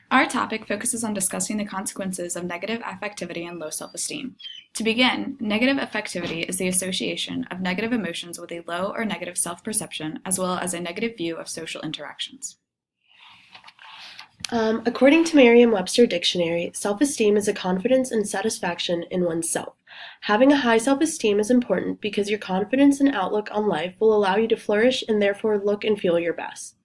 Our topic focuses on discussing the consequences of negative affectivity and low self-esteem. To begin, negative affectivity is the association of negative emotions with a low or negative self-perception, as well as a negative view of social interactions. According to Merriam-Webster Dictionary, self-esteem is a confidence and satisfaction in oneself. Having a high self-esteem is important because your confidence and outlook on life will allow you to flourish and therefore look and feel your best.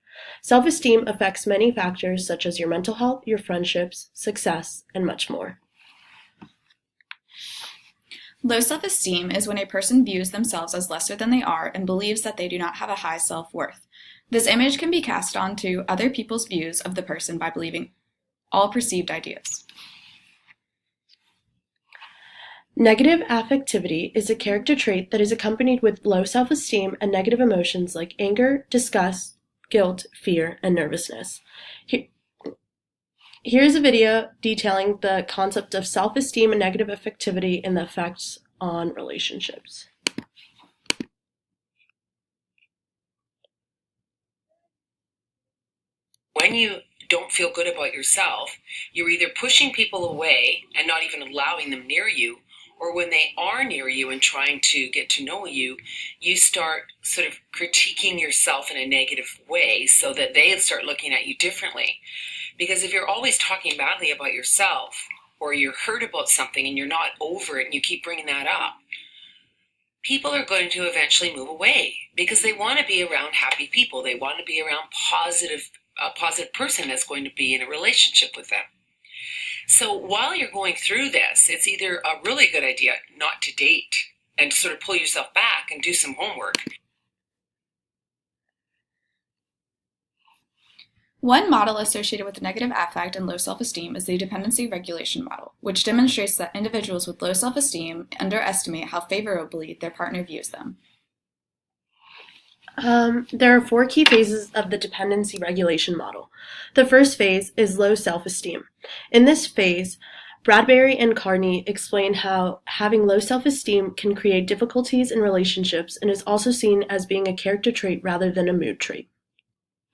Self-esteem affects many factors such as your mental health, your friendships, success, and much more. Low self-esteem is when a person views themselves as lesser than they are and believes that they do not have a high self-worth. This image can be cast onto other people's views of the person by believing all perceived ideas. Negative affectivity is a character trait that is accompanied with low self-esteem and negative emotions like anger, disgust, guilt, fear, and nervousness. Here's a video detailing the concept of self-esteem and negative affectivity and the effects on relationships. When you don't feel good about yourself, you're either pushing people away and not even allowing them near you, or when they are near you and trying to get to know you, you start sort of critiquing yourself in a negative way so that they start looking at you differently. Because if you're always talking badly about yourself, or you're hurt about something and you're not over it and you keep bringing that up, people are going to eventually move away because they want to be around happy people. They want to be around a positive person that's going to be in a relationship with them. So while you're going through this, it's either a really good idea not to date and to sort of pull yourself back and do some homework. One model associated with negative affect and low self-esteem is the dependency regulation model, which demonstrates that individuals with low self-esteem underestimate how favorably their partner views them. There are 4 key phases of the dependency regulation model. The first phase is low self-esteem. In this phase, Bradbury and Carney explain how having low self-esteem can create difficulties in relationships and is also seen as being a character trait rather than a mood trait.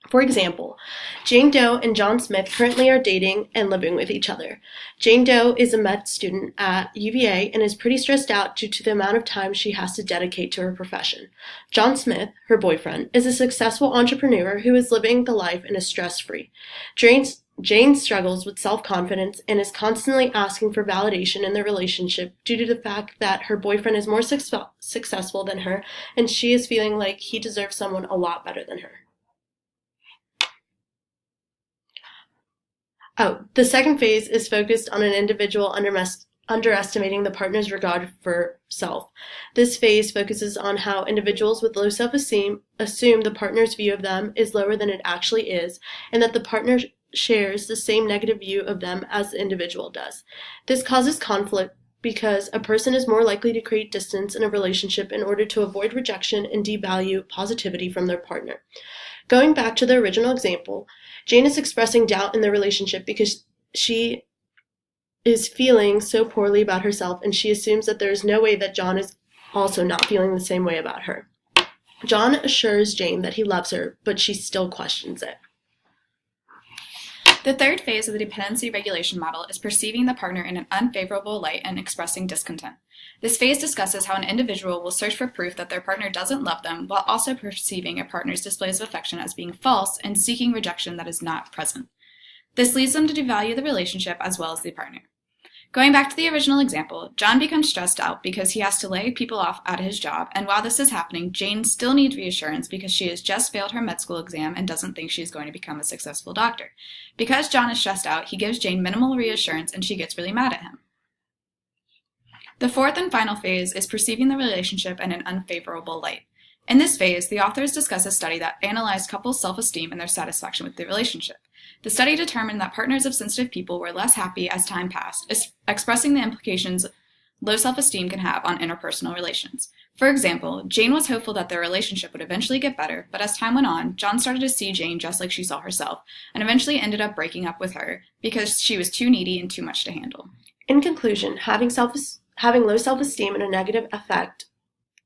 For example, Jane Doe and John Smith currently are dating and living with each other. Jane Doe is a med student at UVA and is pretty stressed out due to the amount of time she has to dedicate to her profession. John Smith, her boyfriend, is a successful entrepreneur who is living the life and is stress-free. Jane struggles with self-confidence and is constantly asking for validation in their relationship due to the fact that her boyfriend is more successful than her and she is feeling like he deserves someone a lot better than her. The second phase is focused on an individual underestimating the partner's regard for self. This phase focuses on how individuals with low self-esteem assume the partner's view of them is lower than it actually is, and that the partner shares the same negative view of them as the individual does. This causes conflict because a person is more likely to create distance in a relationship in order to avoid rejection and devalue positivity from their partner. Going back to the original example, Jane is expressing doubt in the relationship because she is feeling so poorly about herself and she assumes that there is no way that John is also not feeling the same way about her. John assures Jane that he loves her, but she still questions it. The third phase of the dependency regulation model is perceiving the partner in an unfavorable light and expressing discontent. This phase discusses how an individual will search for proof that their partner doesn't love them while also perceiving a partner's displays of affection as being false and seeking rejection that is not present. This leads them to devalue the relationship as well as the partner. Going back to the original example, John becomes stressed out because he has to lay people off at his job, and while this is happening, Jane still needs reassurance because she has just failed her med school exam and doesn't think she's going to become a successful doctor. Because John is stressed out, he gives Jane minimal reassurance and she gets really mad at him. The fourth and final phase is perceiving the relationship in an unfavorable light. In this phase, the authors discuss a study that analyzed couples' self-esteem and their satisfaction with the relationship. The study determined that partners of sensitive people were less happy as time passed, expressing the implications low self-esteem can have on interpersonal relations. For example, Jane was hopeful that their relationship would eventually get better, but as time went on, John started to see Jane just like she saw herself, and eventually ended up breaking up with her because she was too needy and too much to handle. In conclusion, having low self-esteem and a negative affect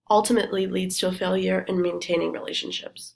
ultimately leads to a failure in maintaining relationships.